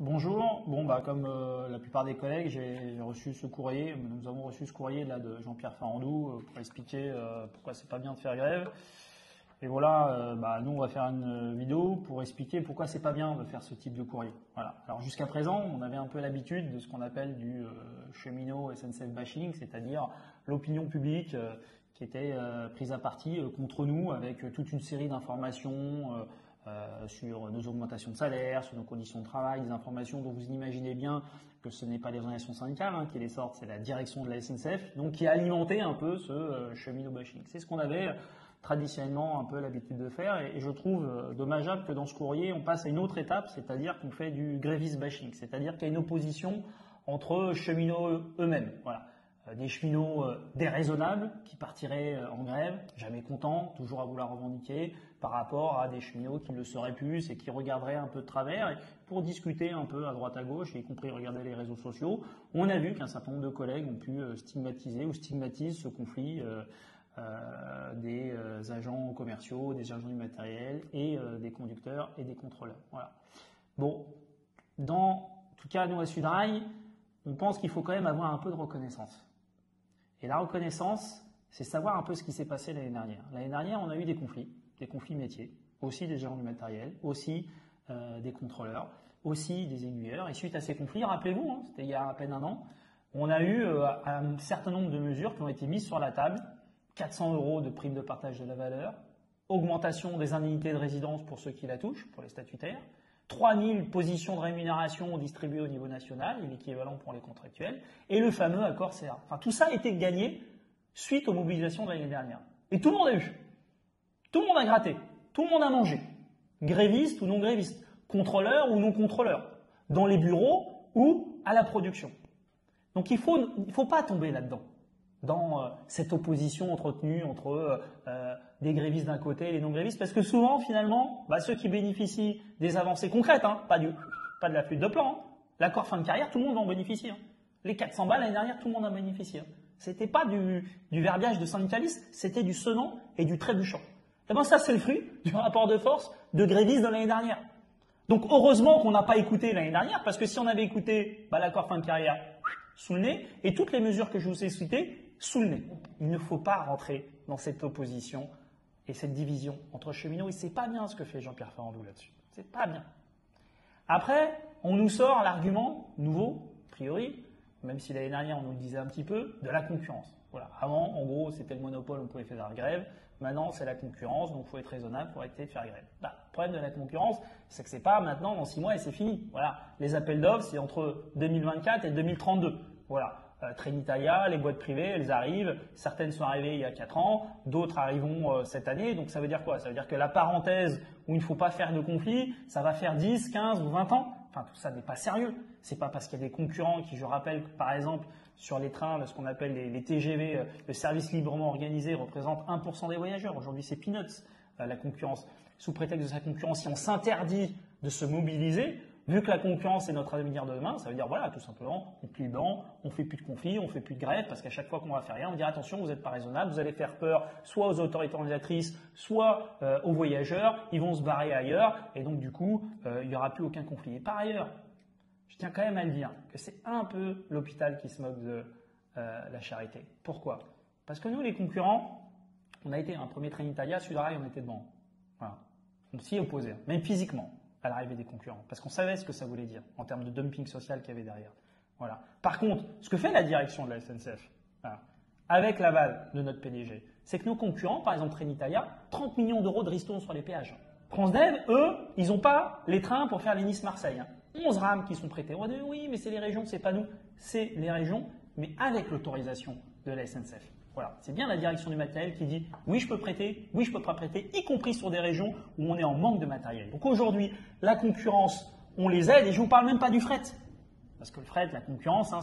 Bonjour. Comme la plupart des collègues, j'ai reçu ce courrier. Nous avons reçu ce courrier là de Jean-Pierre Farandou pour expliquer pourquoi c'est pas bien de faire grève. Et voilà, nous on va faire une vidéo pour expliquer pourquoi c'est pas bien de faire ce type de courrier. Voilà. Alors jusqu'à présent, on avait un peu l'habitude de ce qu'on appelle du cheminot SNCF bashing, c'est-à-dire l'opinion publique qui était prise à partie contre nous avec toute une série d'informations. Sur nos augmentations de salaire, sur nos conditions de travail, des informations dont vous imaginez bien que ce n'est pas les organisations syndicales qui les sortent, c'est la direction de la SNCF, donc qui a alimenté un peu ce cheminot bashing. C'est ce qu'on avait traditionnellement un peu l'habitude de faire et je trouve dommageable que dans ce courrier on passe à une autre étape, c'est-à-dire qu'on fait du gréviste bashing, c'est-à-dire qu'il y a une opposition entre cheminots eux-mêmes. Voilà. Des cheminots déraisonnables qui partiraient en grève, jamais contents, toujours à vouloir revendiquer, par rapport à des cheminots qui le seraient plus et qui regarderaient un peu de travers. Et pour discuter un peu à droite à gauche, y compris regarder les réseaux sociaux, on a vu qu'un certain nombre de collègues ont pu stigmatiser ou stigmatisent ce conflit des agents commerciaux, des agents du matériel et des conducteurs et des contrôleurs. Voilà. Bon, dans tout cas, nous à Sudrail, on pense qu'il faut quand même avoir un peu de reconnaissance. Et la reconnaissance, c'est savoir un peu ce qui s'est passé l'année dernière. L'année dernière, on a eu des conflits métiers, aussi des gérants du matériel, aussi des contrôleurs, aussi des aiguilleurs. Et suite à ces conflits, rappelez-vous, c'était il y a à peine un an, on a eu un certain nombre de mesures qui ont été mises sur la table. 400 € de prime de partage de la valeur, augmentation des indemnités de résidence pour ceux qui la touchent, pour les statutaires, 3000 positions de rémunération distribuées au niveau national, l'équivalent pour les contractuels, et le fameux accord CA. Enfin, tout ça a été gagné suite aux mobilisations de l'année dernière. Et tout le monde a eu. Tout le monde a gratté. Tout le monde a mangé. Grévistes ou non grévistes. Contrôleurs ou non contrôleurs. Dans les bureaux ou à la production. Donc il faut pas tomber là-dedans. Dans cette opposition entretenue entre des grévistes d'un côté et les non-grévistes, parce que souvent, finalement, ceux qui bénéficient des avancées concrètes, pas de la flûte de plan, l'accord fin de carrière, tout le monde va en bénéficier. Les 400 balles l'année dernière, tout le monde en bénéficié. C'était pas du verbiage de syndicaliste, c'était du sonnant et du trébuchant. D'abord, ça, c'est le fruit du rapport de force de grévistes de l'année dernière. Donc, heureusement qu'on n'a pas écouté l'année dernière, parce que si on avait écouté l'accord fin de carrière sous le nez, et toutes les mesures que je vous ai citées, sous le nez. Il ne faut pas rentrer dans cette opposition et cette division entre cheminots. Et c'est pas bien ce que fait Jean-Pierre Farandou là-dessus. C'est pas bien. Après, on nous sort l'argument nouveau, a priori, même si l'année dernière on nous le disait un petit peu, de la concurrence. Voilà. Avant, en gros, c'était le monopole, on pouvait faire grève. Maintenant, c'est la concurrence, donc il faut être raisonnable pour arrêter de faire grève. Le problème de la concurrence, c'est que c'est pas maintenant dans 6 mois et c'est fini. Voilà. Les appels d'offres, c'est entre 2024 et 2032. Voilà. Trenitalia, les boîtes privées, elles arrivent. Certaines sont arrivées il y a 4 ans, d'autres arriveront cette année. Donc ça veut dire quoi? Ça veut dire que la parenthèse où il ne faut pas faire de conflit, ça va faire 10, 15 ou 20 ans. Enfin, tout ça n'est pas sérieux. C'est pas parce qu'il y a des concurrents qui, je rappelle, par exemple, sur les trains, ce qu'on appelle les TGV, le service librement organisé représente 1% des voyageurs. Aujourd'hui, c'est peanuts, la concurrence. Sous prétexte de sa concurrence, si on s'interdit de se mobiliser, vu que la concurrence est notre avenir de demain, ça veut dire, voilà, tout simplement, on plie le banc, on fait plus de conflits, on fait plus de grève, parce qu'à chaque fois qu'on va faire rien, on va dire, attention, vous n'êtes pas raisonnable, vous allez faire peur soit aux autorités organisatrices, soit aux voyageurs, ils vont se barrer ailleurs, et donc du coup, il n'y aura plus aucun conflit. Et par ailleurs, je tiens quand même à le dire, que c'est un peu l'hôpital qui se moque de la charité. Pourquoi? Parce que nous, les concurrents, on a été un premier Trenitalia, Sudrail, on était devant. Voilà. On s'y opposait, même physiquement, à l'arrivée des concurrents, parce qu'on savait ce que ça voulait dire en termes de dumping social qu'il y avait derrière. Voilà. Par contre, ce que fait la direction de la SNCF, voilà, avec l'aval de notre PDG, c'est que nos concurrents, par exemple Trenitalia, 30 millions d'euros de ristournes sur les péages. Transdev, eux, ils n'ont pas les trains pour faire les Nice-Marseille. 11 rames qui sont prêtées. On va dire oui, mais c'est les régions, c'est pas nous. C'est les régions, mais avec l'autorisation de la SNCF. Voilà, c'est bien la direction du matériel qui dit oui je peux prêter, oui je peux pas prêter, y compris sur des régions où on est en manque de matériel. Donc aujourd'hui, la concurrence, on les aide et je ne vous parle même pas du fret. Parce que le fret, la concurrence,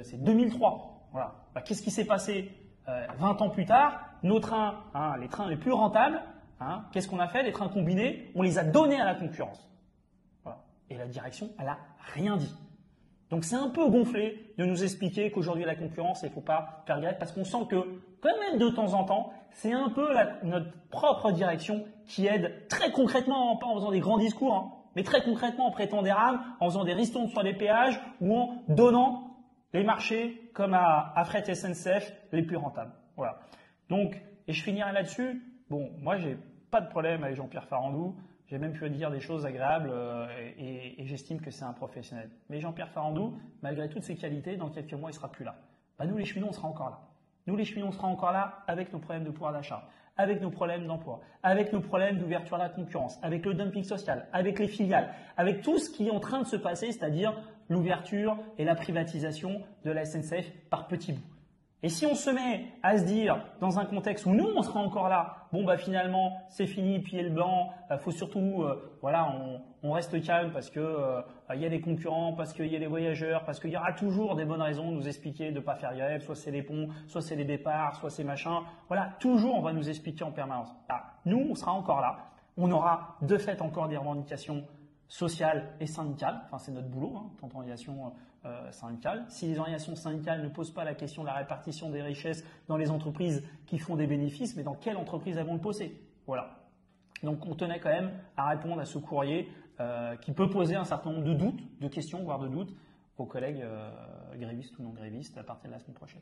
c'est 2003. Voilà. Qu'est-ce qui s'est passé 20 ans plus tard? Nos trains, les trains les plus rentables, qu'est-ce qu'on a fait? Les trains combinés, on les a donnés à la concurrence. Voilà. Et la direction, elle n'a rien dit. Donc c'est un peu gonflé de nous expliquer qu'aujourd'hui la concurrence, il ne faut pas faire grève parce qu'on sent que quand même de temps en temps, c'est un peu notre propre direction qui aide très concrètement, pas en faisant des grands discours, mais très concrètement en prêtant des rames, en faisant des ristournes sur les péages ou en donnant les marchés comme à Fret SNCF les plus rentables. Voilà. Donc, et je finirai là-dessus. Bon, moi, j'ai pas de problème avec Jean-Pierre Farandou. J'ai même pu dire des choses agréables et j'estime que c'est un professionnel. Mais Jean-Pierre Farandou, malgré toutes ses qualités, dans quelques mois, il sera plus là. Bah, nous, les cheminots, on sera encore là. Nous, les cheminots, on sera encore là avec nos problèmes de pouvoir d'achat, avec nos problèmes d'emploi, avec nos problèmes d'ouverture à la concurrence, avec le dumping social, avec les filiales, avec tout ce qui est en train de se passer, c'est-à-dire l'ouverture et la privatisation de la SNCF par petits bouts. Et si on se met à se dire, dans un contexte où nous, on sera encore là, bon bah finalement, c'est fini, pied le banc, faut surtout, voilà, on reste calme parce que il y a les concurrents, parce qu'il y a les voyageurs, parce qu'il y aura toujours des bonnes raisons de nous expliquer de ne pas faire grève, soit c'est les ponts, soit c'est les départs, soit c'est machin. Voilà, toujours on va nous expliquer en permanence. Ah, nous, on sera encore là, on aura de fait encore des revendications sociales et syndicales, enfin c'est notre boulot, hein, tant organisation syndicale. Si les organisations syndicales ne posent pas la question de la répartition des richesses dans les entreprises qui font des bénéfices, mais dans quelle entreprise elles vont le poser? Voilà. Donc on tenait quand même à répondre à ce courrier qui peut poser un certain nombre de doutes, de questions, voire de doutes aux collègues grévistes ou non grévistes à partir de la semaine prochaine.